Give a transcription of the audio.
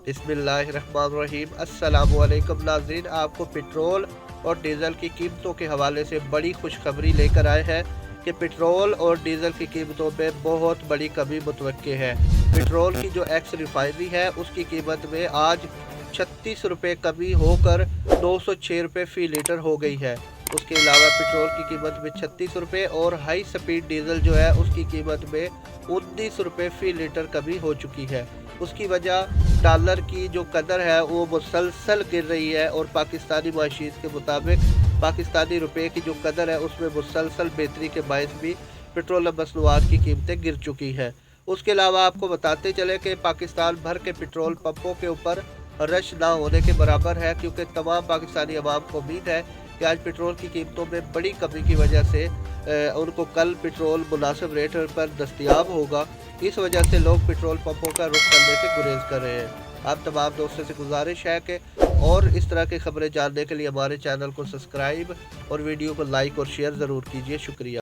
बिस्मिल्लाहिर्रहमानिर्रहीम। अस्सलामुअलैकुम नाज़रीन, आपको पेट्रोल और डीज़ल की कीमतों के हवाले से बड़ी खुशखबरी लेकर आए हैं कि पेट्रोल और डीज़ल की कीमतों में बहुत बड़ी कमी मुतवक्के है। पेट्रोल की जो एक्स रिफाइनरी है उसकी कीमत में आज 36 रुपये कमी होकर 906 रुपये फ़ी लीटर हो गई है। उसके अलावा पेट्रोल की कीमत में 36 रुपये और हाई स्पीड डीज़ल जो है उसकी कीमत में 19 रुपये फ़ी लीटर कमी हो चुकी है। उसकी वजह डॉलर की जो कदर है वो मुसलसल गिर रही है और पाकिस्तानी माशीत के मुताबिक पाकिस्तानी रुपये की जो कदर है उसमें मुसलसल बेहतरी के बायस भी पेट्रोलियम मसनूआत की कीमतें गिर चुकी हैं। उसके अलावा आपको बताते चले कि पाकिस्तान भर के पेट्रोल पंपों के ऊपर रश ना होने के बराबर है, क्योंकि तमाम पाकिस्तानी अवाम को उम्मीद है कि आज पेट्रोल की कीमतों में बड़ी कमी की वजह से उनको कल पेट्रोल मुनासिब रेट पर दस्तयाब होगा। इस वजह से लोग पेट्रोल पंपों का रुख करने से गुरेज कर रहे हैं। आप तमाम दोस्तों से गुजारिश है कि और इस तरह की खबरें जानने के लिए हमारे चैनल को सब्सक्राइब और वीडियो को लाइक और शेयर ज़रूर कीजिए। शुक्रिया।